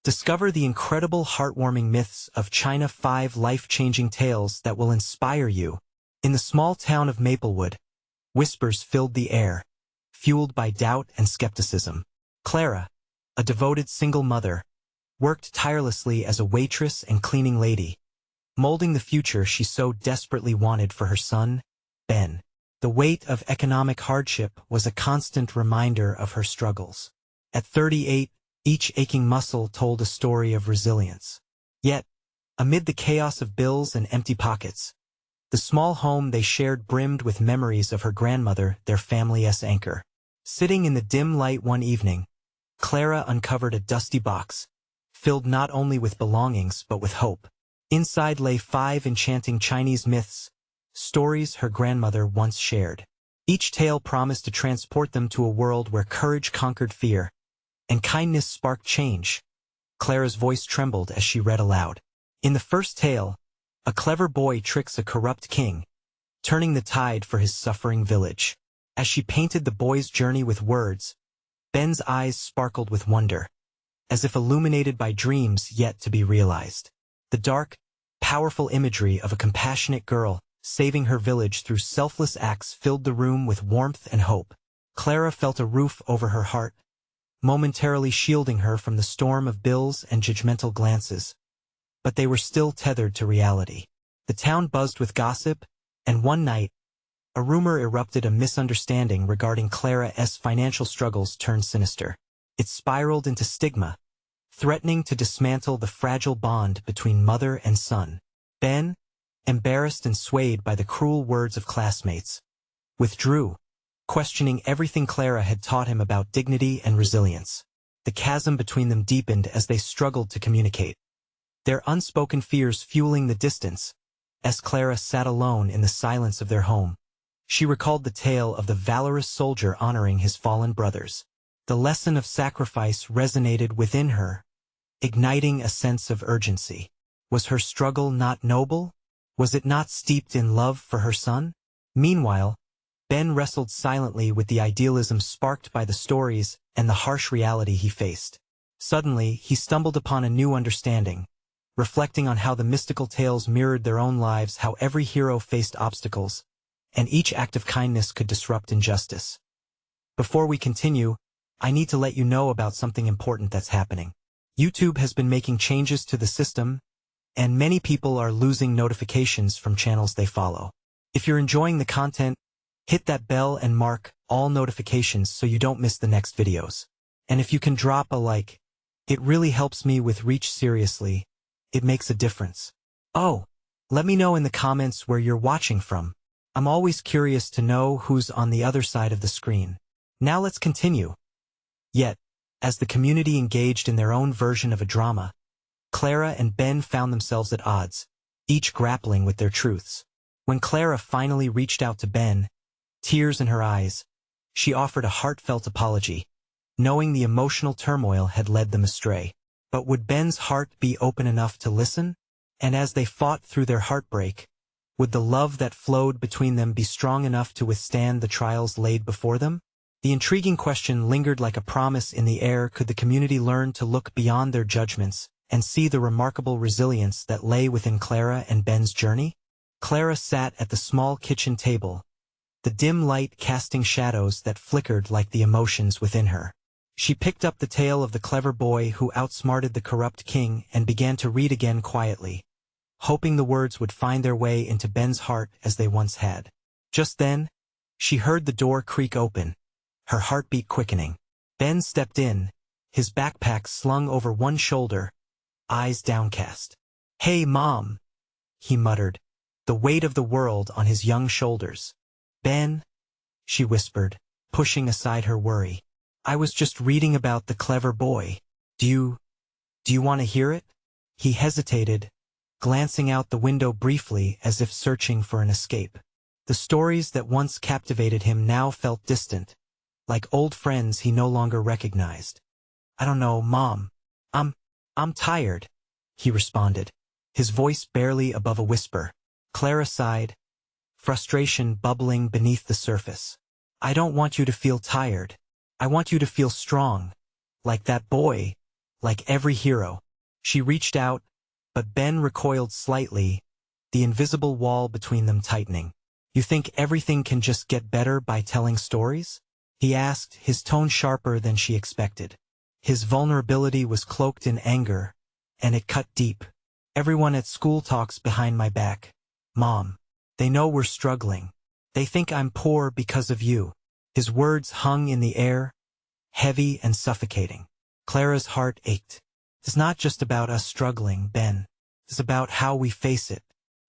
Discover the incredible heartwarming myths of China, 5 life-changing tales that will inspire you. In the small town of Maplewood, whispers filled the air, fueled by doubt and skepticism. Clara, a devoted single mother, worked tirelessly as a waitress and cleaning lady, molding the future she so desperately wanted for her son, Ben. The weight of economic hardship was a constant reminder of her struggles. At 38, each aching muscle told a story of resilience. Yet, amid the chaos of bills and empty pockets, the small home they shared brimmed with memories of her grandmother, their family's anchor. Sitting in the dim light one evening, Clara uncovered a dusty box, filled not only with belongings but with hope. Inside lay 5 enchanting Chinese myths, stories her grandmother once shared. Each tale promised to transport them to a world where courage conquered fear, and kindness sparked change. Clara's voice trembled as she read aloud. In the first tale, a clever boy tricks a corrupt king, turning the tide for his suffering village. As she painted the boy's journey with words, Ben's eyes sparkled with wonder, as if illuminated by dreams yet to be realized. The dark, powerful imagery of a compassionate girl saving her village through selfless acts filled the room with warmth and hope. Clara felt a roof over her heart, momentarily shielding her from the storm of bills and judgmental glances. But they were still tethered to reality. The town buzzed with gossip, and one night, a rumor erupted, a misunderstanding regarding Clara's financial struggles turned sinister. It spiraled into stigma, threatening to dismantle the fragile bond between mother and son. Ben, embarrassed and swayed by the cruel words of classmates, withdrew, questioning everything Clara had taught him about dignity and resilience. The chasm between them deepened as they struggled to communicate, their unspoken fears fueling the distance. As Clara sat alone in the silence of their home, she recalled the tale of the valorous soldier honoring his fallen brothers. The lesson of sacrifice resonated within her, igniting a sense of urgency. Was her struggle not noble? Was it not steeped in love for her son? Meanwhile, Ben wrestled silently with the idealism sparked by the stories and the harsh reality he faced. Suddenly, he stumbled upon a new understanding, reflecting on how the mystical tales mirrored their own lives, how every hero faced obstacles, and each act of kindness could disrupt injustice. Before we continue, I need to let you know about something important that's happening. YouTube has been making changes to the system, and many people are losing notifications from channels they follow. If you're enjoying the content, hit that bell and mark all notifications so you don't miss the next videos. And if you can drop a like, it really helps me with reach. Seriously, it makes a difference. Oh, let me know in the comments where you're watching from. I'm always curious to know who's on the other side of the screen. Now let's continue. Yet, as the community engaged in their own version of a drama, Clara and Ben found themselves at odds, each grappling with their truths. When Clara finally reached out to Ben, tears in her eyes, she offered a heartfelt apology, knowing the emotional turmoil had led them astray. But would Ben's heart be open enough to listen? And as they fought through their heartbreak, would the love that flowed between them be strong enough to withstand the trials laid before them? The intriguing question lingered like a promise in the air. Could the community learn to look beyond their judgments and see the remarkable resilience that lay within Clara and Ben's journey? Clara sat at the small kitchen table, the dim light casting shadows that flickered like the emotions within her. She picked up the tale of the clever boy who outsmarted the corrupt king and began to read again quietly, hoping the words would find their way into Ben's heart as they once had. Just then, she heard the door creak open, her heartbeat quickening. Ben stepped in, his backpack slung over one shoulder, eyes downcast. "Hey, Mom," he muttered, the weight of the world on his young shoulders. "Ben," she whispered, pushing aside her worry. "I was just reading about the clever boy. Do you want to hear it?" He hesitated, glancing out the window briefly as if searching for an escape. The stories that once captivated him now felt distant, like old friends he no longer recognized. "I don't know, Mom. I'm tired," he responded, his voice barely above a whisper. Clara sighed, frustration bubbling beneath the surface. "I don't want you to feel tired. I want you to feel strong, like that boy, like every hero. She reached out, but Ben recoiled slightly, the invisible wall between them tightening. You think everything can just get better by telling stories? He asked, his tone sharper than she expected. His vulnerability was cloaked in anger, and it cut deep. Everyone at school talks behind my back. Mom. They know we're struggling. They think I'm poor because of you. His words hung in the air, heavy and suffocating. Clara's heart ached. It's not just about us struggling, Ben. It's about how we face it.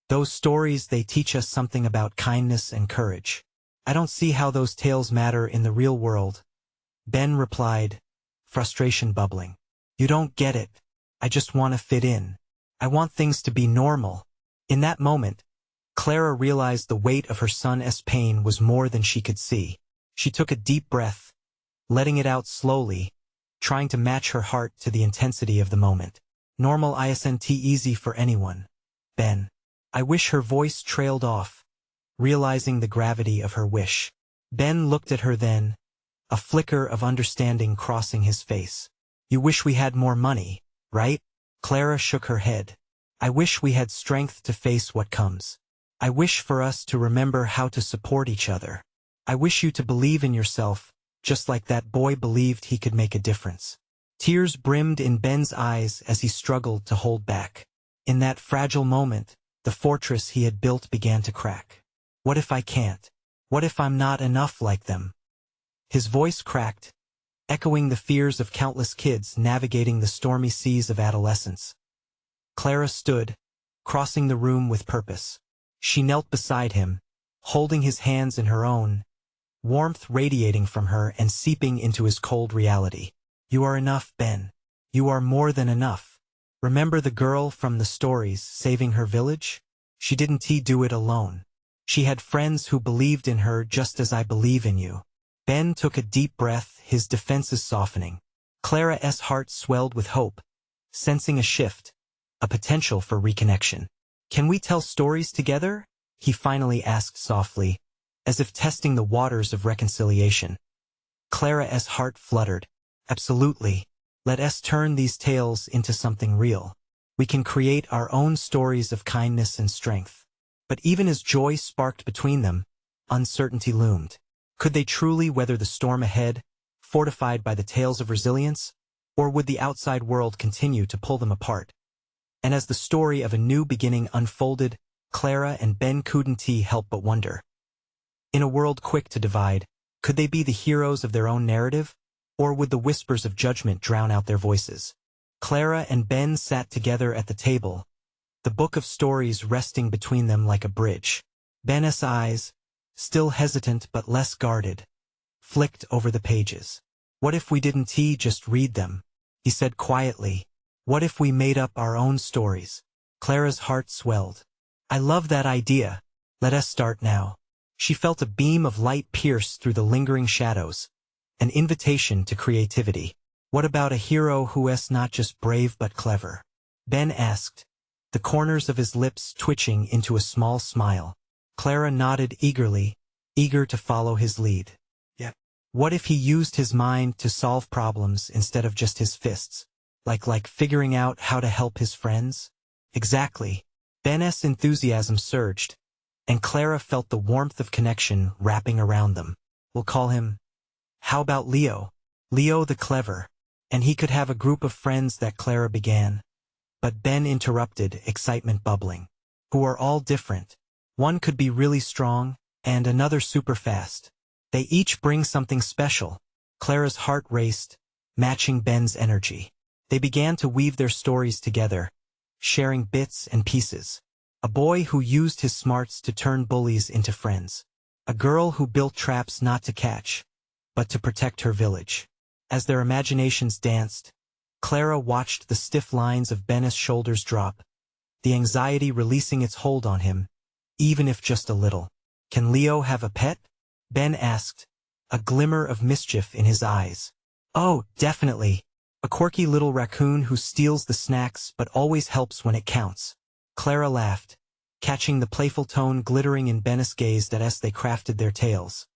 Those stories, they teach us something about kindness and courage. I don't see how those tales matter in the real world. Ben replied, frustration bubbling. You don't get it. I just want to fit in. I want things to be normal. In that moment, Clara realized the weight of her son's pain was more than she could see. She took a deep breath, letting it out slowly, trying to match her heart to the intensity of the moment. Normal isn't easy for anyone, Ben. I wish. Her voice trailed off, realizing the gravity of her wish. Ben looked at her then, a flicker of understanding crossing his face. You wish we had more money, right? Clara shook her head. I wish we had strength to face what comes. I wish for us to remember how to support each other. I wish you to believe in yourself, just like that boy believed he could make a difference. Tears brimmed in Ben's eyes as he struggled to hold back. In that fragile moment, the fortress he had built began to crack. What if I can't? What if I'm not enough like them? His voice cracked, echoing the fears of countless kids navigating the stormy seas of adolescence. Clara stood, crossing the room with purpose. She knelt beside him, holding his hands in her own, warmth radiating from her and seeping into his cold reality. You are enough, Ben. You are more than enough. Remember the girl from the stories saving her village? She didn't do it alone. She had friends who believed in her just as I believe in you. Ben took a deep breath, his defenses softening. Clara's heart swelled with hope, sensing a shift, a potential for reconnection. Can we tell stories together? He finally asked softly, as if testing the waters of reconciliation. Clara's heart fluttered. Absolutely. Let us turn these tales into something real. We can create our own stories of kindness and strength. But even as joy sparked between them, uncertainty loomed. Could they truly weather the storm ahead, fortified by the tales of resilience? Or would the outside world continue to pull them apart? And as the story of a new beginning unfolded, Clara and Ben couldn't help but wonder. In a world quick to divide, could they be the heroes of their own narrative? Or would the whispers of judgment drown out their voices? Clara and Ben sat together at the table, the book of stories resting between them like a bridge. Ben's eyes, still hesitant but less guarded, flicked over the pages. What if we didn't just read them? He said quietly. What if we made up our own stories? Clara's heart swelled. I love that idea. Let us start now. She felt a beam of light pierce through the lingering shadows, an invitation to creativity. What about a hero who is not just brave but clever? Ben asked, the corners of his lips twitching into a small smile. Clara nodded eagerly, eager to follow his lead. Yeah. What if he used his mind to solve problems instead of just his fists? Like figuring out how to help his friends? Exactly. Ben's enthusiasm surged, and Clara felt the warmth of connection wrapping around them. We'll call him, how about Leo? Leo the clever. And he could have a group of friends that Clara began. But Ben interrupted, excitement bubbling. Who are all different. One could be really strong, and another super fast. They each bring something special. Clara's heart raced, matching Ben's energy. They began to weave their stories together, sharing bits and pieces. A boy who used his smarts to turn bullies into friends. A girl who built traps not to catch, but to protect her village. As their imaginations danced, Clara watched the stiff lines of Ben's shoulders drop, the anxiety releasing its hold on him, even if just a little. Can Leo have a pet? Ben asked, a glimmer of mischief in his eyes. Oh, definitely. A quirky little raccoon who steals the snacks but always helps when it counts. Clara laughed, catching the playful tone glittering in Ben's gaze as they crafted their tales.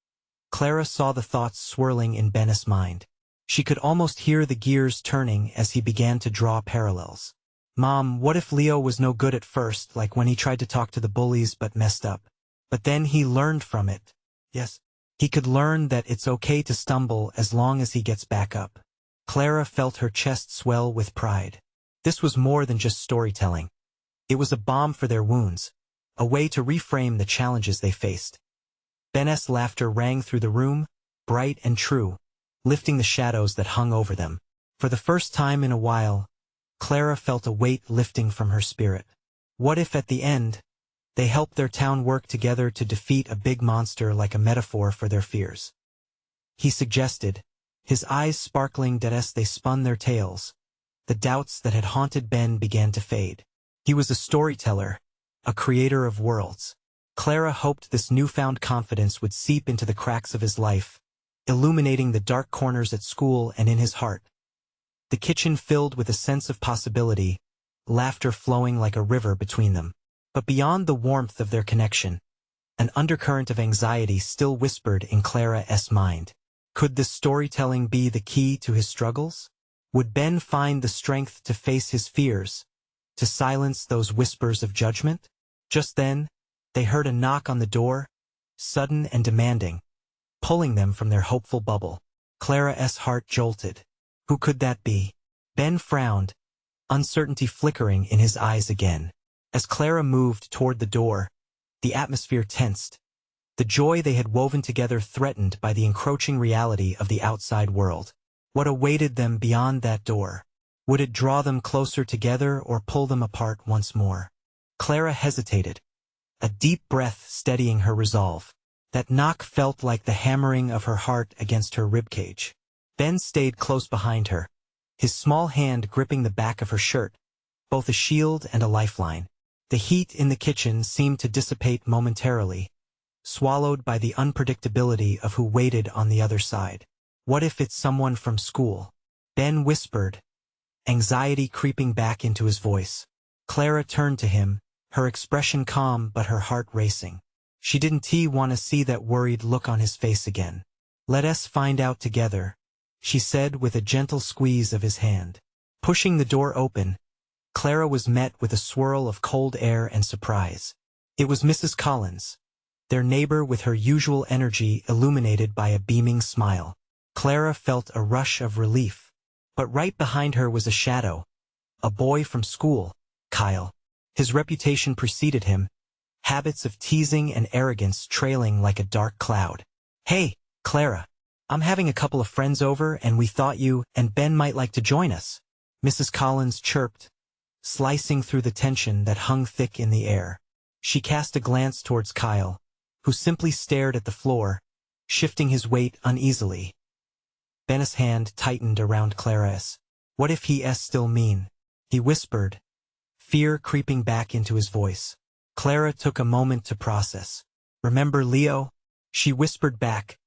Clara saw the thoughts swirling in Ben's mind. She could almost hear the gears turning as he began to draw parallels. Mom, what if Leo was no good at first, like when he tried to talk to the bullies but messed up? But then he learned from it. Yes. He could learn that it's okay to stumble as long as he gets back up. Clara felt her chest swell with pride. This was more than just storytelling. It was a balm for their wounds, a way to reframe the challenges they faced. Ben's laughter rang through the room, bright and true, lifting the shadows that hung over them. For the first time in a while, Clara felt a weight lifting from her spirit. What if at the end, they helped their town work together to defeat a big monster like a metaphor for their fears? He suggested, his eyes sparkling as they spun their tales. The doubts that had haunted Ben began to fade. He was a storyteller, a creator of worlds. Clara hoped this newfound confidence would seep into the cracks of his life, illuminating the dark corners at school and in his heart. The kitchen filled with a sense of possibility, laughter flowing like a river between them. But beyond the warmth of their connection, an undercurrent of anxiety still whispered in Clara's mind. Could this storytelling be the key to his struggles? Would Ben find the strength to face his fears, to silence those whispers of judgment? Just then, they heard a knock on the door, sudden and demanding, pulling them from their hopeful bubble. Clara's heart jolted. Who could that be? Ben frowned, uncertainty flickering in his eyes again. As Clara moved toward the door, the atmosphere tensed, the joy they had woven together threatened by the encroaching reality of the outside world. What awaited them beyond that door? Would it draw them closer together or pull them apart once more? Clara hesitated, a deep breath steadying her resolve. That knock felt like the hammering of her heart against her ribcage. Ben stayed close behind her, his small hand gripping the back of her shirt, both a shield and a lifeline. The heat in the kitchen seemed to dissipate momentarily, swallowed by the unpredictability of who waited on the other side. What if it's someone from school? Ben whispered, anxiety creeping back into his voice. Clara turned to him, her expression calm but her heart racing. She didn't want to see that worried look on his face again. Let us find out together, she said with a gentle squeeze of his hand. Pushing the door open, Clara was met with a swirl of cold air and surprise. It was Mrs. Collins, their neighbor with her usual energy illuminated by a beaming smile. Clara felt a rush of relief. But right behind her was a shadow, a boy from school, Kyle. His reputation preceded him, habits of teasing and arrogance trailing like a dark cloud. Hey, Clara, I'm having a couple of friends over and we thought you and Ben might like to join us, Mrs. Collins chirped, slicing through the tension that hung thick in the air. She cast a glance towards Kyle, who simply stared at the floor, shifting his weight uneasily. Ben's hand tightened around Clara's. What if he's still mean? He whispered, fear creeping back into his voice. Clara took a moment to process. Remember Leo? She whispered back,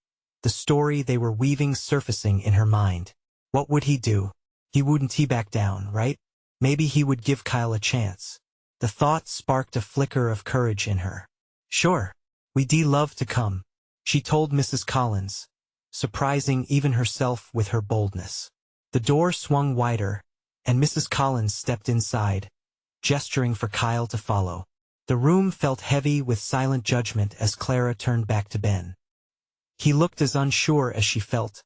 the story they were weaving surfacing in her mind. What would he do? He wouldn't back down, right? Maybe he would give Kyle a chance. The thought sparked a flicker of courage in her. Sure, we'd love to come, she told Mrs. Collins, surprising even herself with her boldness. The door swung wider, and Mrs. Collins stepped inside, gesturing for Kyle to follow. The room felt heavy with silent judgment as Clara turned back to Ben. He looked as unsure as she felt,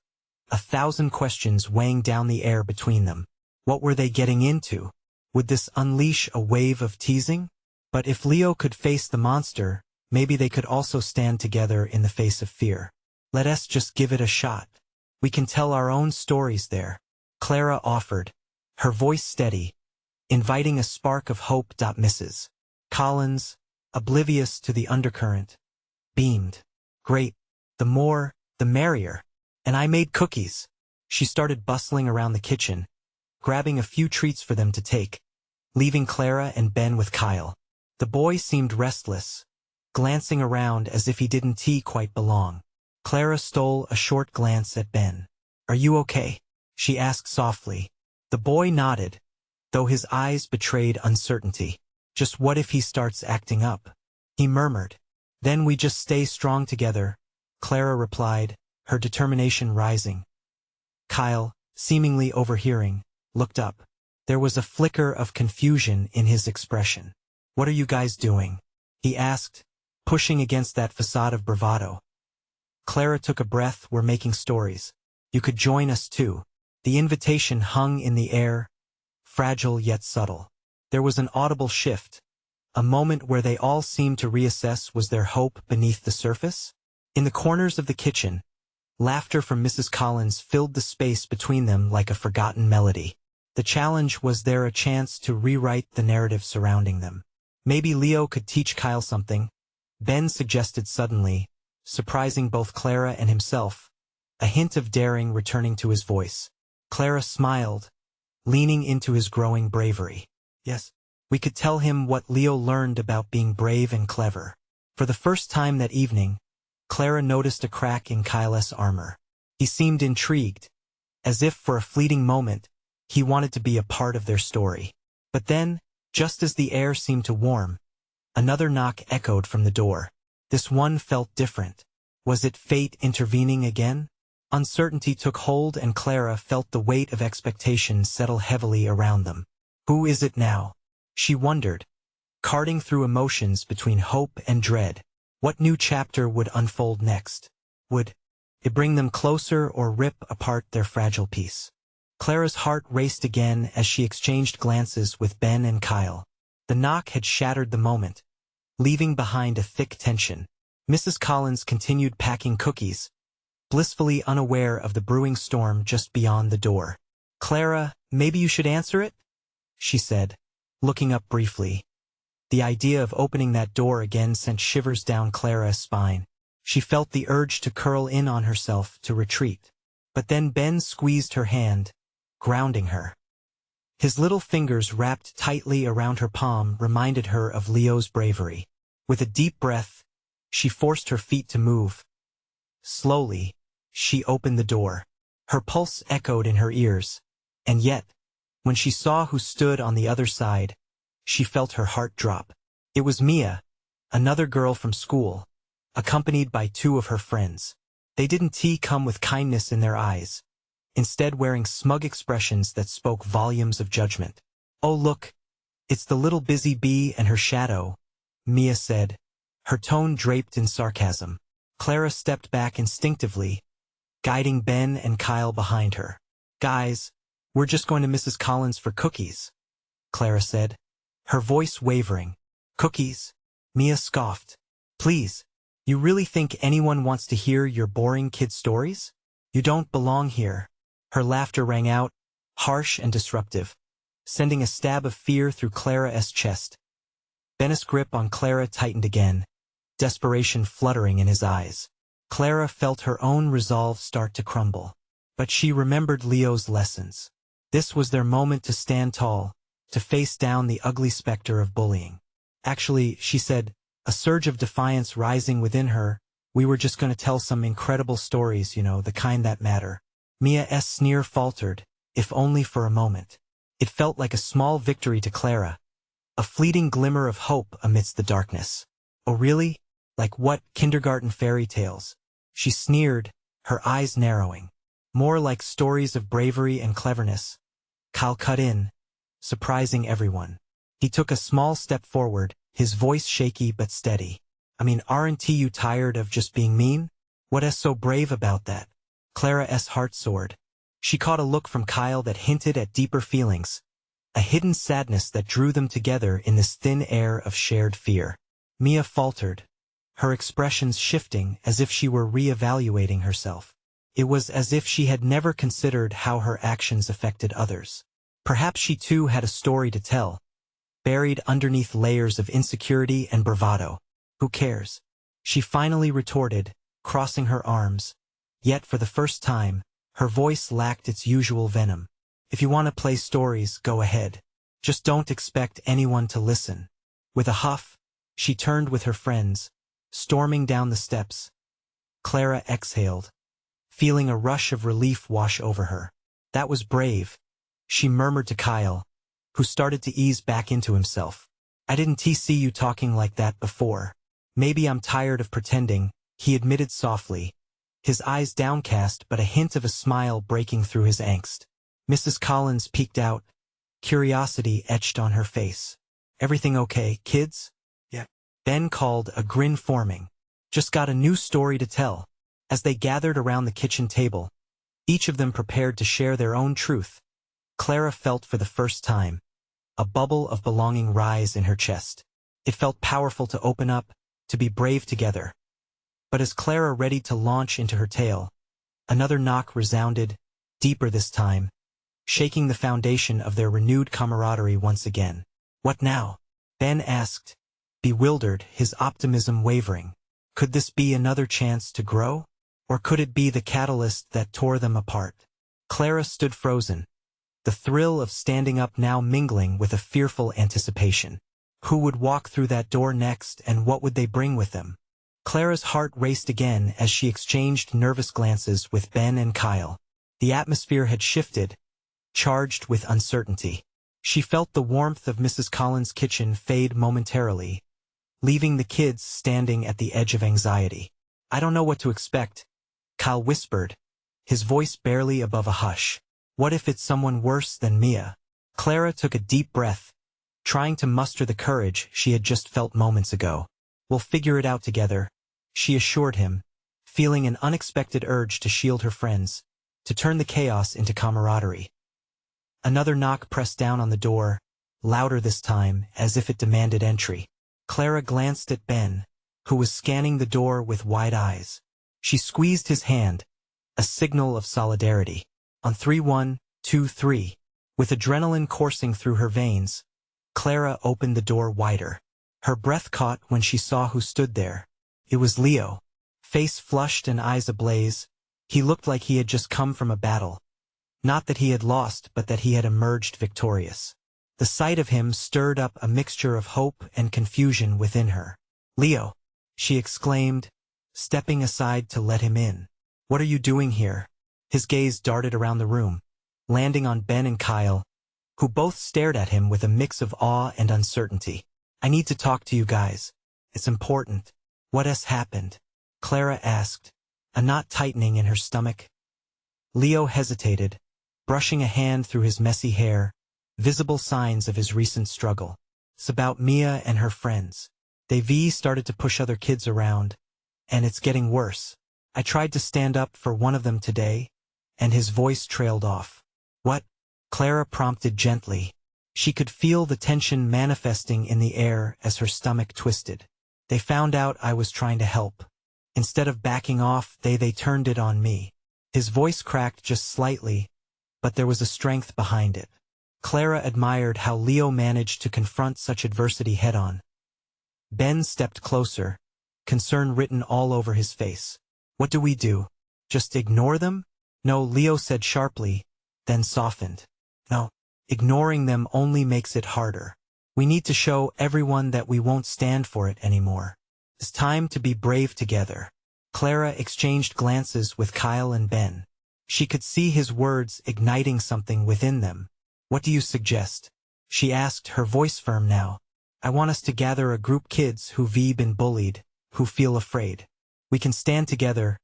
1,000 questions weighing down the air between them. What were they getting into? Would this unleash a wave of teasing? But if Leo could face the monster, maybe they could also stand together in the face of fear. Let us just give it a shot. We can tell our own stories there, Clara offered, her voice steady, inviting a spark of hope. Mrs. Collins, oblivious to the undercurrent, beamed. Great, the more, the merrier. And I made cookies. She started bustling around the kitchen, grabbing a few treats for them to take, leaving Clara and Ben with Kyle. The boy seemed restless, glancing around as if he didn't quite belong. Clara stole a short glance at Ben. Are you okay? She asked softly. The boy nodded, though his eyes betrayed uncertainty. Just what if he starts acting up? He murmured. Then we just stay strong together, Clara replied, her determination rising. Kyle, seemingly overhearing, looked up. There was a flicker of confusion in his expression. "What are you guys doing?" he asked, pushing against that facade of bravado. Clara took a breath. "We're making stories. You could join us too." The invitation hung in the air, fragile yet subtle. There was an audible shift, a moment where they all seemed to reassess was there hope beneath the surface? In the corners of the kitchen, laughter from Mrs. Collins filled the space between them like a forgotten melody. The challenge was there a chance to rewrite the narrative surrounding them. Maybe Leo could teach Kyle something, Ben suggested suddenly, surprising both Clara and himself, a hint of daring returning to his voice. Clara smiled, leaning into his growing bravery. "Yes, we could tell him what Leo learned about being brave and clever." For the first time that evening, Clara noticed a crack in Kyle's armor. He seemed intrigued, as if for a fleeting moment, he wanted to be a part of their story. But then, just as the air seemed to warm, another knock echoed from the door. This one felt different. Was it fate intervening again? Uncertainty took hold and Clara felt the weight of expectation settle heavily around them. Who is it now? She wondered, carting through emotions between hope and dread. What new chapter would unfold next? Would it bring them closer or rip apart their fragile peace? Clara's heart raced again as she exchanged glances with Ben and Kyle. The knock had shattered the moment, leaving behind a thick tension. Mrs. Collins continued packing cookies, blissfully unaware of the brewing storm just beyond the door. "Clara, maybe you should answer it?" she said, looking up briefly. The idea of opening that door again sent shivers down Clara's spine. She felt the urge to curl in on herself, to retreat. But then Ben squeezed her hand, grounding her. His little fingers wrapped tightly around her palm reminded her of Leo's bravery. With a deep breath, she forced her feet to move. Slowly, she opened the door. Her pulse echoed in her ears, and yet, when she saw who stood on the other side, she felt her heart drop. It was Mia, another girl from school, accompanied by two of her friends. They didn't come with kindness in their eyes, instead wearing smug expressions that spoke volumes of judgment. "Oh look, it's the little busy bee and her shadow," Mia said, her tone draped in sarcasm. Clara stepped back instinctively, guiding Ben and Kyle behind her. "Guys, we're just going to Mrs. Collins for cookies," Clara said, her voice wavering. "Cookies?" Mia scoffed. "Please, you really think anyone wants to hear your boring kid stories? You don't belong here." Her laughter rang out, harsh and disruptive, sending a stab of fear through Clara's chest. Ben's grip on Clara tightened again, desperation fluttering in his eyes. Clara felt her own resolve start to crumble. But she remembered Leo's lessons. This was their moment to stand tall, to face down the ugly specter of bullying. "Actually," she said, a surge of defiance rising within her, "we were just going to tell some incredible stories, the kind that matter." Mia's sneer faltered, if only for a moment. It felt like a small victory to Clara, a fleeting glimmer of hope amidst the darkness. "Oh really? Like what, kindergarten fairy tales?" she sneered, her eyes narrowing. "More like stories of bravery and cleverness." Kyle cut in, surprising everyone. He took a small step forward, his voice shaky but steady. "I mean, aren't you tired of just being mean? What's so brave about that?" Clara's heart soared. She caught a look from Kyle that hinted at deeper feelings, a hidden sadness that drew them together in this thin air of shared fear. Mia faltered, her expressions shifting as if she were re-evaluating herself. It was as if she had never considered how her actions affected others. Perhaps she too had a story to tell, buried underneath layers of insecurity and bravado. "Who cares?" she finally retorted, crossing her arms. Yet for the first time, her voice lacked its usual venom. "If you want to play stories, go ahead. Just don't expect anyone to listen." With a huff, she turned with her friends, storming down the steps. Clara exhaled, feeling a rush of relief wash over her. "That was brave," she murmured to Kyle, who started to ease back into himself. "I didn't see you talking like that before. Maybe I'm tired of pretending," he admitted softly, his eyes downcast but a hint of a smile breaking through his angst. Mrs. Collins peeked out, curiosity etched on her face. "Everything okay, kids?" "Yeah," Ben called, a grin forming. "Just got a new story to tell." As they gathered around the kitchen table, each of them prepared to share their own truth, Clara felt for the first time a bubble of belonging rise in her chest. It felt powerful to open up, to be brave together. But as Clara readied to launch into her tale, another knock resounded, deeper this time, shaking the foundation of their renewed camaraderie once again. "What now?" Ben asked, bewildered, his optimism wavering. Could this be another chance to grow? Or could it be the catalyst that tore them apart? Clara stood frozen, the thrill of standing up now mingling with a fearful anticipation. Who would walk through that door next, and what would they bring with them? Clara's heart raced again as she exchanged nervous glances with Ben and Kyle. The atmosphere had shifted, charged with uncertainty. She felt the warmth of Mrs. Collins' kitchen fade momentarily, leaving the kids standing at the edge of anxiety. "I don't know what to expect," Kyle whispered, his voice barely above a hush. "What if it's someone worse than Mia?" Clara took a deep breath, trying to muster the courage she had just felt moments ago. "We'll figure it out together," she assured him, feeling an unexpected urge to shield her friends, to turn the chaos into camaraderie. Another knock pressed down on the door, louder this time, as if it demanded entry. Clara glanced at Ben, who was scanning the door with wide eyes. She squeezed his hand, a signal of solidarity. On 3, 1, 2, 3, with adrenaline coursing through her veins, Clara opened the door wider. Her breath caught when she saw who stood there. It was Leo. Face flushed and eyes ablaze, he looked like he had just come from a battle. Not that he had lost, but that he had emerged victorious. The sight of him stirred up a mixture of hope and confusion within her. "Leo," she exclaimed, stepping aside to let him in. "What are you doing here?" His gaze darted around the room, landing on Ben and Kyle, who both stared at him with a mix of awe and uncertainty. "I need to talk to you guys. It's important." "What has happened?" Clara asked, a knot tightening in her stomach. Leo hesitated, brushing a hand through his messy hair, visible signs of his recent struggle. "It's about Mia and her friends. They've started to push other kids around, and it's getting worse. I tried to stand up for one of them today," and his voice trailed off. "What?" Clara prompted gently. She could feel the tension manifesting in the air as her stomach twisted. "They found out I was trying to help. Instead of backing off, they turned it on me." His voice cracked just slightly, but there was a strength behind it. Clara admired how Leo managed to confront such adversity head-on. Ben stepped closer, concern written all over his face. "What do we do? Just ignore them?" "No," Leo said sharply, then softened. "No, ignoring them only makes it harder. We need to show everyone that we won't stand for it anymore. It's time to be brave together." Clara exchanged glances with Kyle and Ben. She could see his words igniting something within them. "What do you suggest?" she asked, her voice firm now. "I want us to gather a group kids who've been bullied, who feel afraid. We can stand together,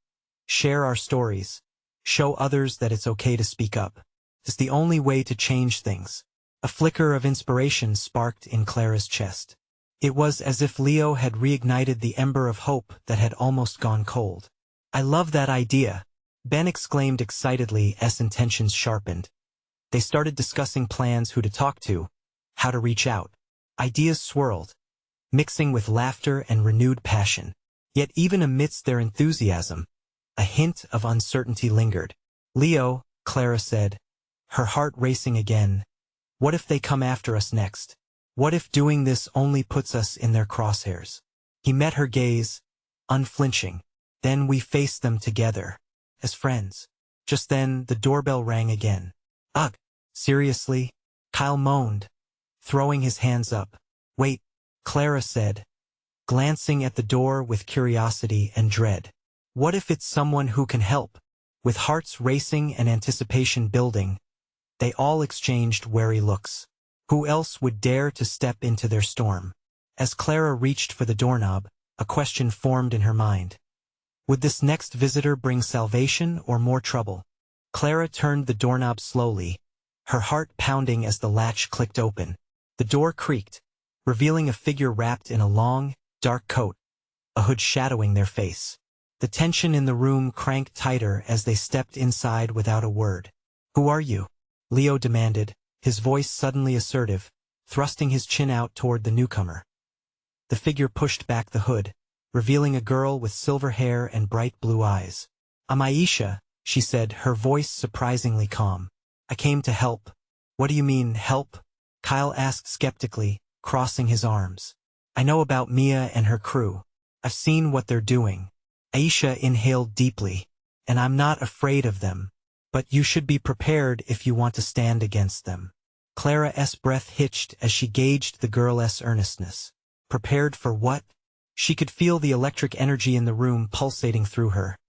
share our stories, show others that it's okay to speak up. It's the only way to change things." A flicker of inspiration sparked in Clara's chest. It was as if Leo had reignited the ember of hope that had almost gone cold. "I love that idea," Ben exclaimed excitedly as intentions sharpened. They started discussing plans, who to talk to, how to reach out. Ideas swirled, mixing with laughter and renewed passion. Yet even amidst their enthusiasm, a hint of uncertainty lingered. "Leo," Clara said, her heart racing again, "what if they come after us next? What if doing this only puts us in their crosshairs?" He met her gaze, unflinching. "Then we face them together, as friends." Just then, the doorbell rang again. "Ugh, seriously?" Kyle moaned, throwing his hands up. "Wait," Clara said, glancing at the door with curiosity and dread. "What if it's someone who can help?" With hearts racing and anticipation building, they all exchanged wary looks. Who else would dare to step into their storm? As Clara reached for the doorknob, a question formed in her mind. Would this next visitor bring salvation or more trouble? Clara turned the doorknob slowly, her heart pounding as the latch clicked open. The door creaked, revealing a figure wrapped in a long, dark coat, a hood shadowing their face. The tension in the room cranked tighter as they stepped inside without a word. "Who are you?" Leo demanded, his voice suddenly assertive, thrusting his chin out toward the newcomer. The figure pushed back the hood, revealing a girl with silver hair and bright blue eyes. "I'm Aisha," she said, her voice surprisingly calm. "I came to help." "What do you mean, help?" Kyle asked skeptically, crossing his arms. "I know about Mia and her crew. I've seen what they're doing." Aisha inhaled deeply. "And I'm not afraid of them. But you should be prepared if you want to stand against them." Clara's breath hitched as she gauged the girl's earnestness. Prepared for what? She could feel the electric energy in the room pulsating through her.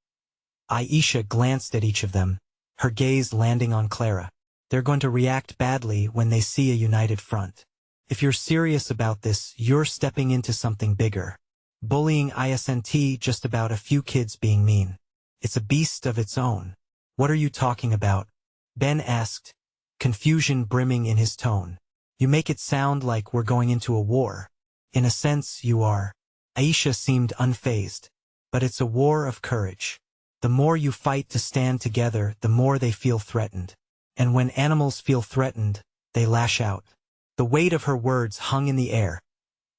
Aisha glanced at each of them, her gaze landing on Clara. "They're going to react badly when they see a united front. If you're serious about this, you're stepping into something bigger. Bullying isn't just about a few kids being mean. It's a beast of its own." "What are you talking about?" Ben asked, confusion brimming in his tone. "You make it sound like we're going into a war." "In a sense, you are." Aisha seemed unfazed. "But it's a war of courage. The more you fight to stand together, the more they feel threatened. And when animals feel threatened, they lash out." The weight of her words hung in the air,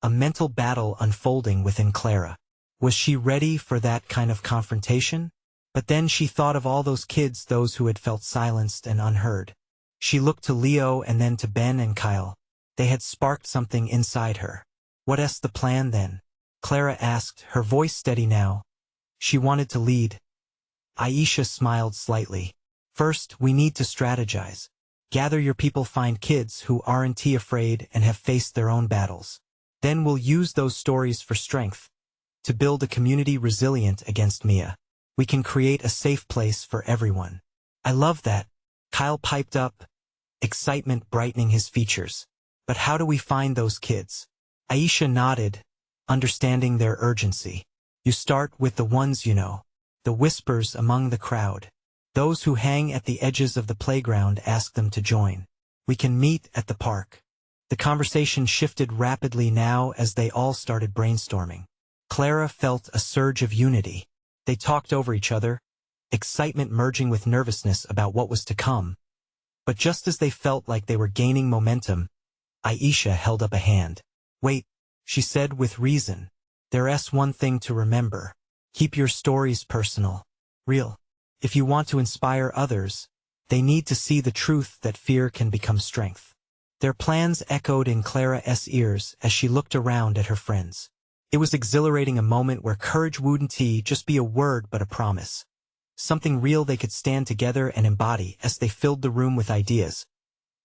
a mental battle unfolding within Clara. Was she ready for that kind of confrontation? But then she thought of all those kids, those who had felt silenced and unheard. She looked to Leo and then to Ben and Kyle. They had sparked something inside her. "What's the plan then?" Clara asked, her voice steady now. She wanted to lead. Aisha smiled slightly. "First, we need to strategize. Gather your people, find kids who aren't afraid and have faced their own battles. Then we'll use those stories for strength, to build a community resilient against Mia. We can create a safe place for everyone." "I love that," Kyle piped up, excitement brightening his features. "But how do we find those kids?" Aisha nodded, understanding their urgency. "You start with the ones you know, the whispers among the crowd. Those who hang at the edges of the playground, ask them to join. We can meet at the park." The conversation shifted rapidly now as they all started brainstorming. Clara felt a surge of unity. They talked over each other, excitement merging with nervousness about what was to come. But just as they felt like they were gaining momentum, Aisha held up a hand. "Wait," she said with reason. "There's one thing to remember. Keep your stories personal, real. If you want to inspire others, they need to see the truth that fear can become strength." Their plans echoed in Clara's ears as she looked around at her friends. It was exhilarating, a moment where courage wouldn't just be a word but a promise. Something real they could stand together and embody. As they filled the room with ideas,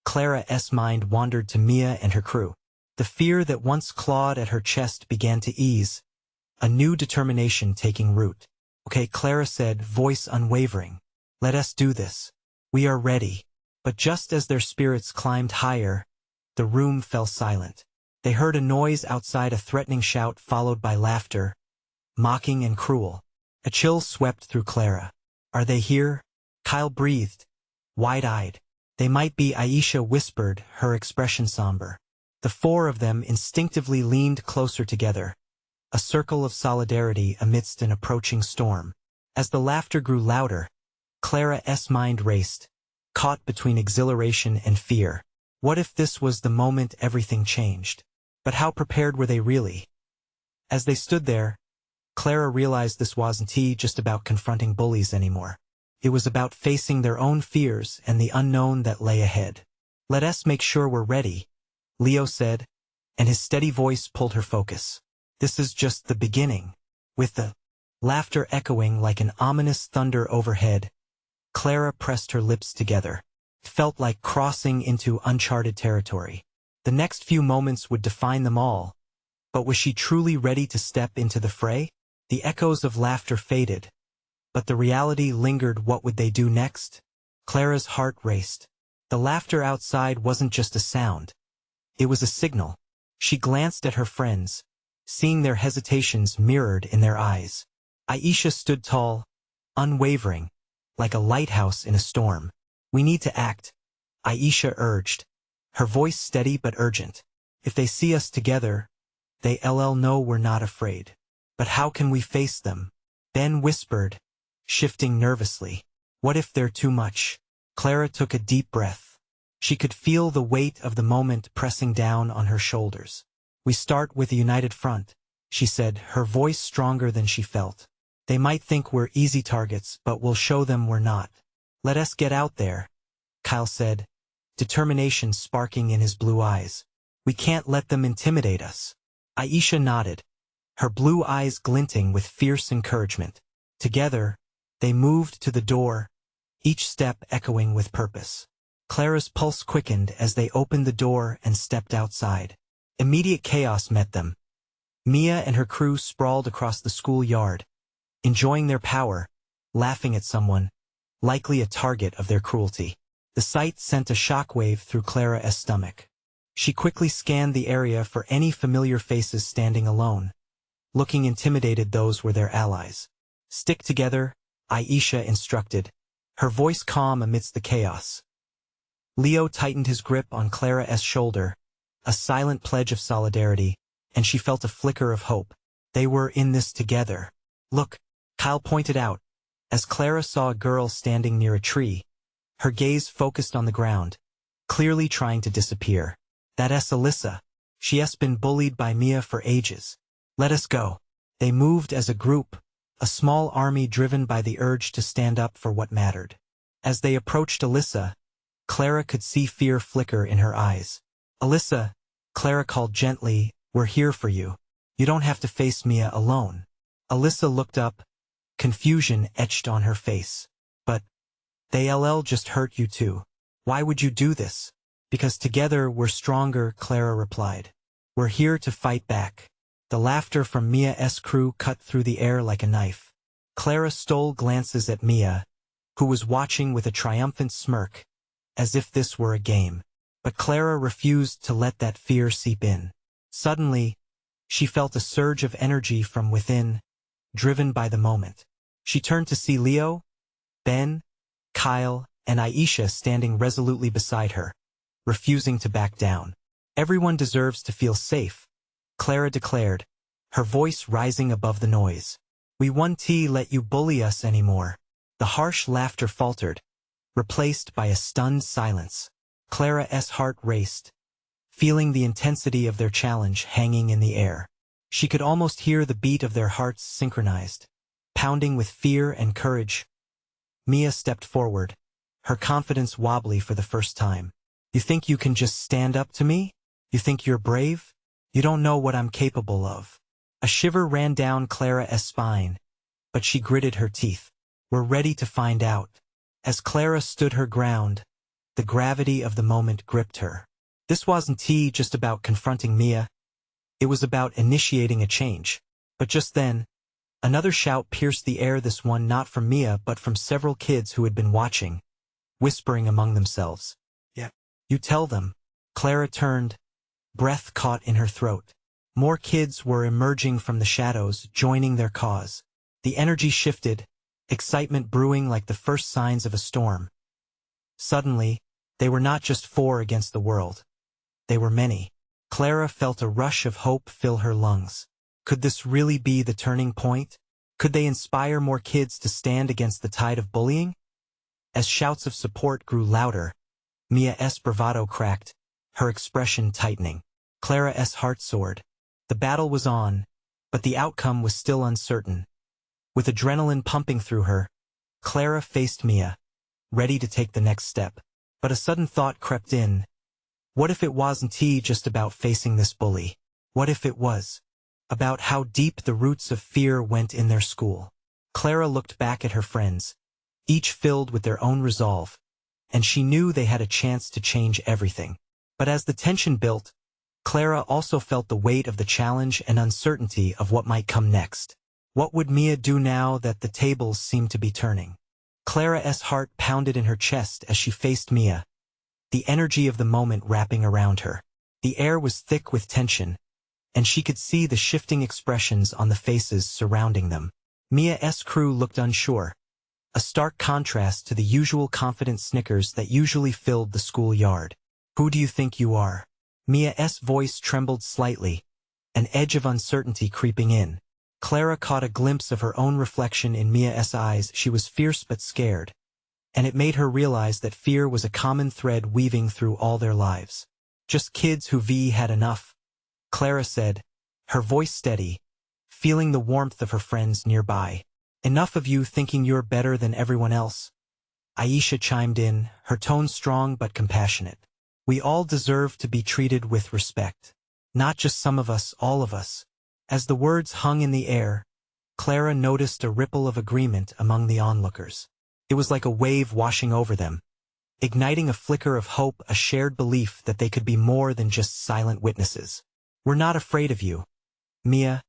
Clara's mind wandered to Mia and her crew. The fear that once clawed at her chest began to ease, a new determination taking root. "Okay," Clara said, voice unwavering. "Let us do this. We are ready." But just as their spirits climbed higher, the room fell silent. They heard a noise outside, a threatening shout followed by laughter, mocking and cruel. A chill swept through Clara. "Are they here?" Kyle breathed, wide-eyed. "They might be," Aisha whispered, her expression somber. The four of them instinctively leaned closer together, a circle of solidarity amidst an approaching storm. As the laughter grew louder, Clara's mind raced, caught between exhilaration and fear. What if this was the moment everything changed? But how prepared were they really? As they stood there, Clara realized this wasn't just about confronting bullies anymore. It was about facing their own fears and the unknown that lay ahead. "Let us make sure we're ready," Leo said, and his steady voice pulled her focus. "This is just the beginning." With the laughter echoing like an ominous thunder overhead, Clara pressed her lips together. It felt like crossing into uncharted territory. The next few moments would define them all. But was she truly ready to step into the fray? The echoes of laughter faded, but the reality lingered. What would they do next? Clara's heart raced. The laughter outside wasn't just a sound. It was a signal. She glanced at her friends, seeing their hesitations mirrored in their eyes. Aisha stood tall, unwavering, like a lighthouse in a storm. We need to act, Aisha urged, her voice steady but urgent. If they see us together, they'll know we're not afraid. But how can we face them? Ben whispered, shifting nervously. What if they're too much? Clara took a deep breath. She could feel the weight of the moment pressing down on her shoulders. We start with a united front, she said, her voice stronger than she felt. They might think we're easy targets, but we'll show them we're not. Let us get out there, Kyle said, determination sparking in his blue eyes. We can't let them intimidate us. Aisha nodded, her blue eyes glinting with fierce encouragement. Together, they moved to the door, each step echoing with purpose. Clara's pulse quickened as they opened the door and stepped outside. Immediate chaos met them. Mia and her crew sprawled across the schoolyard, enjoying their power, laughing at someone, likely a target of their cruelty. The sight sent a shockwave through Clara's stomach. She quickly scanned the area for any familiar faces standing alone. Looking intimidated, those were their allies. Stick together, Aisha instructed, her voice calm amidst the chaos. Leo tightened his grip on Clara's shoulder, a silent pledge of solidarity, and she felt a flicker of hope. They were in this together. Look, Kyle pointed out, as Clara saw a girl standing near a tree, her gaze focused on the ground, clearly trying to disappear. That's Alyssa. She has been bullied by Mia for ages. Let us go. They moved as a group, a small army driven by the urge to stand up for what mattered. As they approached Alyssa, Clara could see fear flicker in her eyes. Alyssa, Clara called gently, we're here for you. You don't have to face Mia alone. Alyssa looked up, confusion etched on her face. But they'll just hurt you too. Why would you do this? Because together we're stronger, Clara replied. We're here to fight back. The laughter from Mia's crew cut through the air like a knife. Clara stole glances at Mia, who was watching with a triumphant smirk, as if this were a game. But Clara refused to let that fear seep in. Suddenly, she felt a surge of energy from within, driven by the moment. She turned to see Leo, Ben, Kyle, and Aisha standing resolutely beside her, refusing to back down. Everyone deserves to feel safe, Clara declared, her voice rising above the noise. We won't let you bully us anymore. The harsh laughter faltered, replaced by a stunned silence. Clara's heart raced, feeling the intensity of their challenge hanging in the air. She could almost hear the beat of their hearts synchronized, pounding with fear and courage. Mia stepped forward, her confidence wobbly for the first time. You think you can just stand up to me? You think you're brave? You don't know what I'm capable of. A shiver ran down Clara's spine, but she gritted her teeth. We're ready to find out. As Clara stood her ground, the gravity of the moment gripped her. This wasn't just about confronting Mia. It was about initiating a change. But just then, another shout pierced the air, this one not from Mia but from several kids who had been watching, whispering among themselves. Yeah. You tell them. Clara turned, breath caught in her throat. More kids were emerging from the shadows, joining their cause. The energy shifted, excitement brewing like the first signs of a storm. Suddenly, they were not just 4 against the world. They were many. Clara felt a rush of hope fill her lungs. Could this really be the turning point? Could they inspire more kids to stand against the tide of bullying? As shouts of support grew louder, Mia's bravado cracked, her expression tightening. Clara's heart soared. The battle was on, but the outcome was still uncertain. With adrenaline pumping through her, Clara faced Mia, ready to take the next step. But a sudden thought crept in. What if it wasn't just about facing this bully? What if it was about how deep the roots of fear went in their school? Clara looked back at her friends, each filled with their own resolve, and she knew they had a chance to change everything. But as the tension built, Clara also felt the weight of the challenge and uncertainty of what might come next. What would Mia do now that the tables seemed to be turning? Clara's heart pounded in her chest as she faced Mia, the energy of the moment wrapping around her. The air was thick with tension, and she could see the shifting expressions on the faces surrounding them. Mia's crew looked unsure, a stark contrast to the usual confident snickers that usually filled the schoolyard. Who do you think you are? Mia's voice trembled slightly, an edge of uncertainty creeping in. Clara caught a glimpse of her own reflection in Mia's eyes. She was fierce but scared, and it made her realize that fear was a common thread weaving through all their lives. Just kids who've had enough, Clara said, her voice steady, feeling the warmth of her friends nearby. Enough of you thinking you're better than everyone else. Aisha chimed in, her tone strong but compassionate. We all deserve to be treated with respect. Not just some of us, all of us. As the words hung in the air, Clara noticed a ripple of agreement among the onlookers. It was like a wave washing over them, igniting a flicker of hope, a shared belief that they could be more than just silent witnesses. We're not afraid of you, Mia,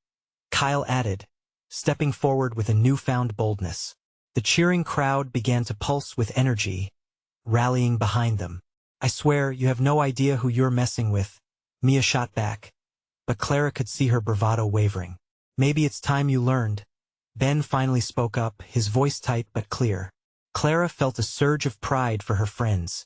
Kyle added, stepping forward with a newfound boldness. The cheering crowd began to pulse with energy, rallying behind them. I swear, you have no idea who you're messing with, Mia shot back, but Clara could see her bravado wavering. Maybe it's time you learned. Ben finally spoke up, his voice tight but clear. Clara felt a surge of pride for her friends,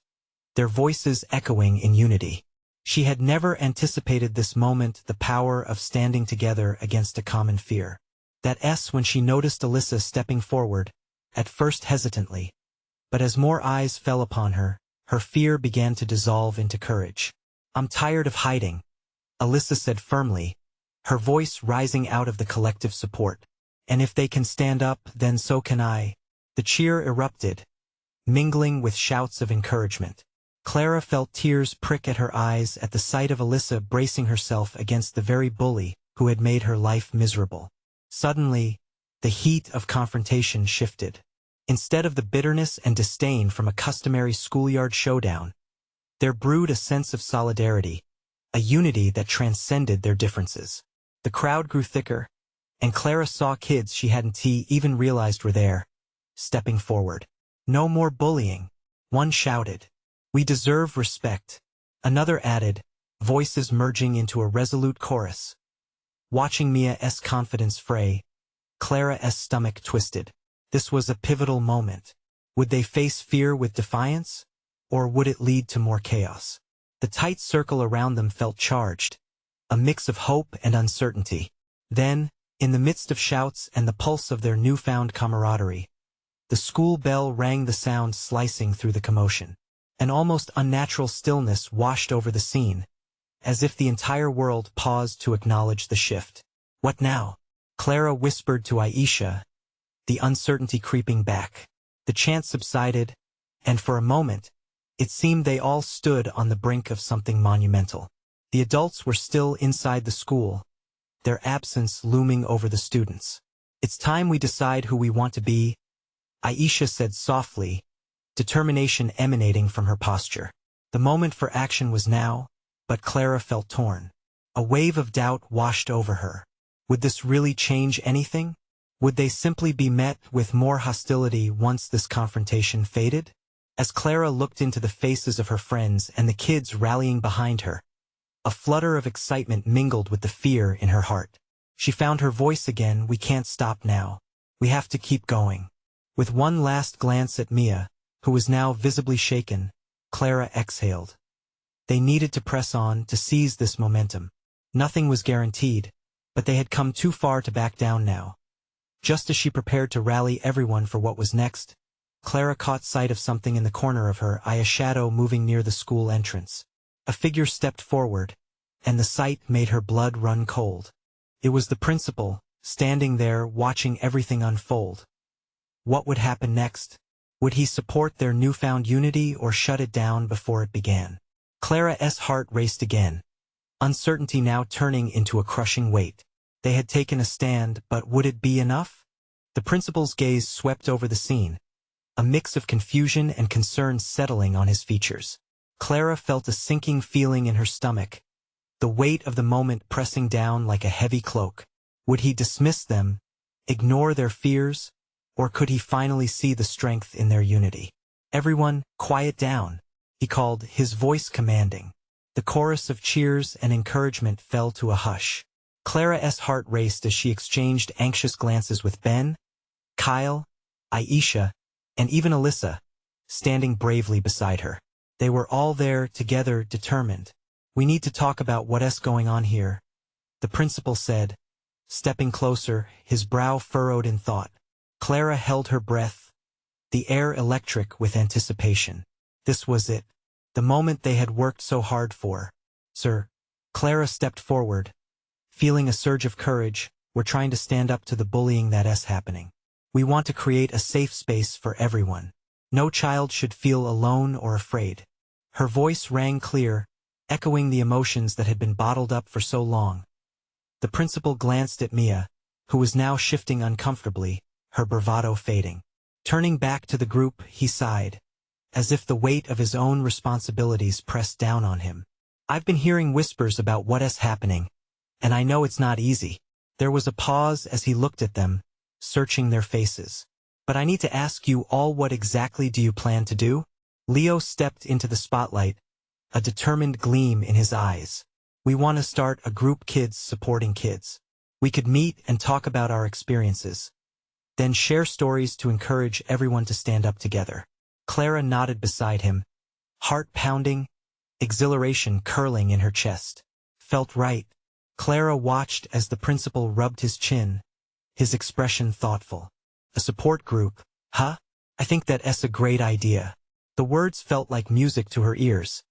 their voices echoing in unity. She had never anticipated this moment, the power of standing together against a common fear. That when she noticed Alyssa stepping forward, at first hesitantly, but as more eyes fell upon her, her fear began to dissolve into courage. I'm tired of hiding, Alyssa said firmly, her voice rising out of the collective support. And if they can stand up, then so can I. The cheer erupted, mingling with shouts of encouragement. Clara felt tears prick at her eyes at the sight of Alyssa bracing herself against the very bully who had made her life miserable. Suddenly, the heat of confrontation shifted. Instead of the bitterness and disdain from a customary schoolyard showdown, there brewed a sense of solidarity, a unity that transcended their differences. The crowd grew thicker, and Clara saw kids she hadn't even realized were there, stepping forward. No more bullying, one shouted. We deserve respect, another added, voices merging into a resolute chorus. Watching Mia's confidence fray, Clara's stomach twisted. This was a pivotal moment. Would they face fear with defiance, or would it lead to more chaos? The tight circle around them felt charged, a mix of hope and uncertainty. Then, in the midst of shouts and the pulse of their newfound camaraderie, the school bell rang, the sound slicing through the commotion. An almost unnatural stillness washed over the scene, as if the entire world paused to acknowledge the shift. What now? Clara whispered to Aisha, the uncertainty creeping back. The chant subsided, and for a moment, it seemed they all stood on the brink of something monumental. The adults were still inside the school, their absence looming over the students. It's time we decide who we want to be, Aisha said softly, determination emanating from her posture. The moment for action was now, but Clara felt torn. A wave of doubt washed over her. Would this really change anything? Would they simply be met with more hostility once this confrontation faded? As Clara looked into the faces of her friends and the kids rallying behind her, a flutter of excitement mingled with the fear in her heart. She found her voice again. We can't stop now. We have to keep going. With one last glance at Mia, who was now visibly shaken, Clara exhaled. They needed to press on, to seize this momentum. Nothing was guaranteed, but they had come too far to back down now. Just as she prepared to rally everyone for what was next, Clara caught sight of something in the corner of her eye, a shadow moving near the school entrance. A figure stepped forward, and the sight made her blood run cold. It was the principal, standing there watching everything unfold. What would happen next? Would he support their newfound unity or shut it down before it began? Clara's heart raced again, uncertainty now turning into a crushing weight. They had taken a stand, but would it be enough? The principal's gaze swept over the scene, a mix of confusion and concern settling on his features. Clara felt a sinking feeling in her stomach, the weight of the moment pressing down like a heavy cloak. Would he dismiss them, ignore their fears, or could he finally see the strength in their unity? Everyone, quiet down, he called, his voice commanding. The chorus of cheers and encouragement fell to a hush. Clara's heart raced as she exchanged anxious glances with Ben, Kyle, Aisha, and even Alyssa, standing bravely beside her. They were all there, together, determined. "We need to talk about what's going on here," the principal said, stepping closer, his brow furrowed in thought. Clara held her breath, the air electric with anticipation. This was it, the moment they had worked so hard for. "Sir," Clara stepped forward, feeling a surge of courage. "We're trying to stand up to the bullying that's happening. We want to create a safe space for everyone. No child should feel alone or afraid." Her voice rang clear, echoing the emotions that had been bottled up for so long. The principal glanced at Mia, who was now shifting uncomfortably, her bravado fading. Turning back to the group, he sighed, as if the weight of his own responsibilities pressed down on him. "I've been hearing whispers about what's happening, and I know it's not easy." There was a pause as he looked at them, searching their faces. "But I need to ask you all, what exactly do you plan to do?" Leo stepped into the spotlight, a determined gleam in his eyes. "We want to start a group, kids supporting kids. We could meet and talk about our experiences, then share stories to encourage everyone to stand up together." Clara nodded beside him, heart pounding, exhilaration curling in her chest. Felt right. Clara watched as the principal rubbed his chin, his expression thoughtful. "A support group, huh? I think that's a great idea." The words felt like music to her ears,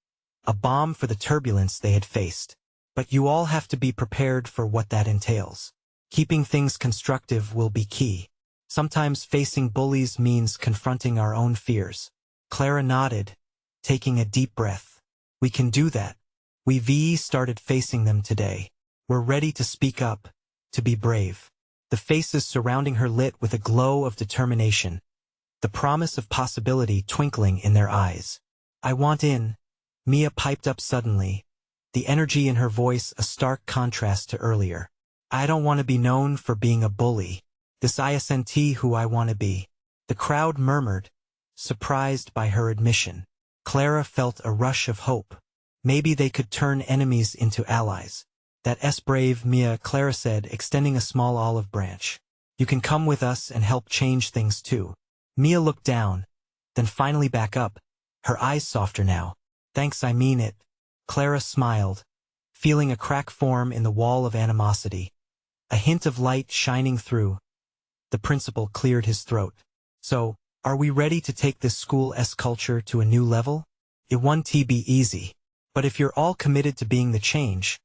a balm for the turbulence they had faced. "But you all have to be prepared for what that entails. Keeping things constructive will be key. Sometimes facing bullies means confronting our own fears." Clara nodded, taking a deep breath. "We can do that. We've started facing them today. We're ready to speak up, to be brave." The faces surrounding her lit with a glow of determination, the promise of possibility twinkling in their eyes. "I want in," Mia piped up suddenly, the energy in her voice a stark contrast to earlier. "I don't want to be known for being a bully. This isn't who I want to be." The crowd murmured, surprised by her admission. Clara felt a rush of hope. Maybe they could turn enemies into allies. "That's brave, Mia," Clara said, extending a small olive branch. "You can come with us and help change things too." Mia looked down, then finally back up, her eyes softer now. "Thanks, I mean it." Clara smiled, feeling a crack form in the wall of animosity, a hint of light shining through. The principal cleared his throat. "So, are we ready to take this school's culture to a new level? It won't be easy, but if you're all committed to being the change,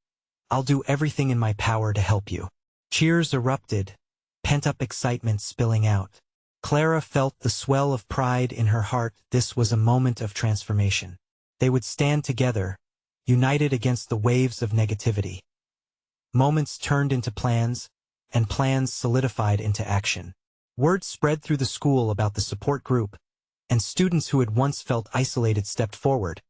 I'll do everything in my power to help you." Cheers erupted, pent-up excitement spilling out. Clara felt the swell of pride in her heart. This was a moment of transformation. They would stand together, united against the waves of negativity. Moments turned into plans, and plans solidified into action. Word spread through the school about the support group, and students who had once felt isolated stepped forward,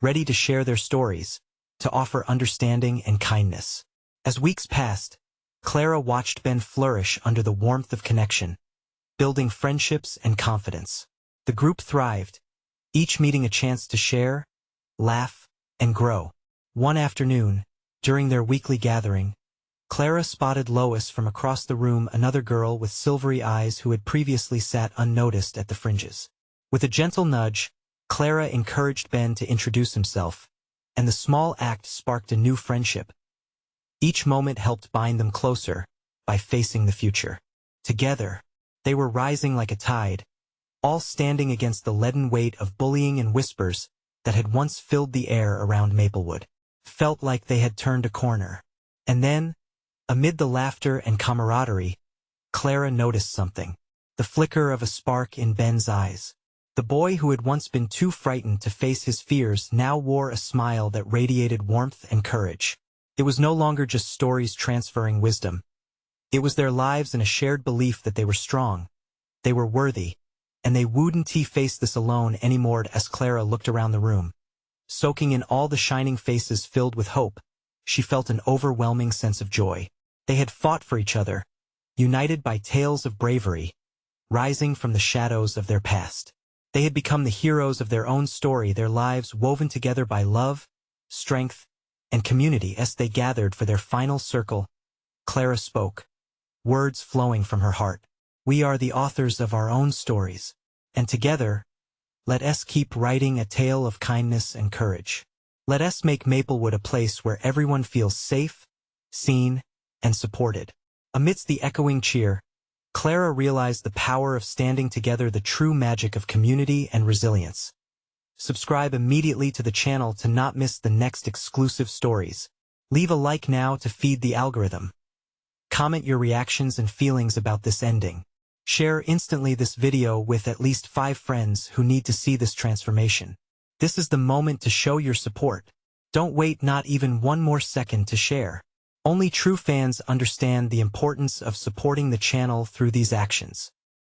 ready to share their stories, to offer understanding and kindness. As weeks passed, Clara watched Ben flourish under the warmth of connection, building friendships and confidence. The group thrived, each meeting a chance to share, laugh, and grow. One afternoon, during their weekly gathering, Clara spotted Lois from across the room, another girl with silvery eyes who had previously sat unnoticed at the fringes. With a gentle nudge, Clara encouraged Ben to introduce himself, and the small act sparked a new friendship. Each moment helped bind them closer by facing the future. Together, they were rising like a tide, all standing against the leaden weight of bullying and whispers that had once filled the air around Maplewood. Felt like they had turned a corner. And then, amid the laughter and camaraderie, Clara noticed something. The flicker of a spark in Ben's eyes. The boy who had once been too frightened to face his fears now wore a smile that radiated warmth and courage. It was no longer just stories transferring wisdom. It was their lives and a shared belief that they were strong, they were worthy, and they wouldn't face this alone anymore. As Clara looked around the room, soaking in all the shining faces filled with hope, she felt an overwhelming sense of joy. They had fought for each other, united by tales of bravery, rising from the shadows of their past. They had become the heroes of their own story, their lives woven together by love, strength, and community. As they gathered for their final circle, Clara spoke, words flowing from her heart. We are the authors of our own stories, and together, let us keep writing a tale of kindness and courage. Let us make Maplewood a place where everyone feels safe, seen, and supported. Amidst the echoing cheer, Clara realized the power of standing together, the true magic of community and resilience. Subscribe immediately to the channel to not miss the next exclusive stories. Leave a like now to feed the algorithm. Comment your reactions and feelings about this ending. Share instantly this video with at least 5 friends who need to see this transformation. This is the moment to show your support. Don't wait not even one more second to share. Only true fans understand the importance of supporting the channel through these actions.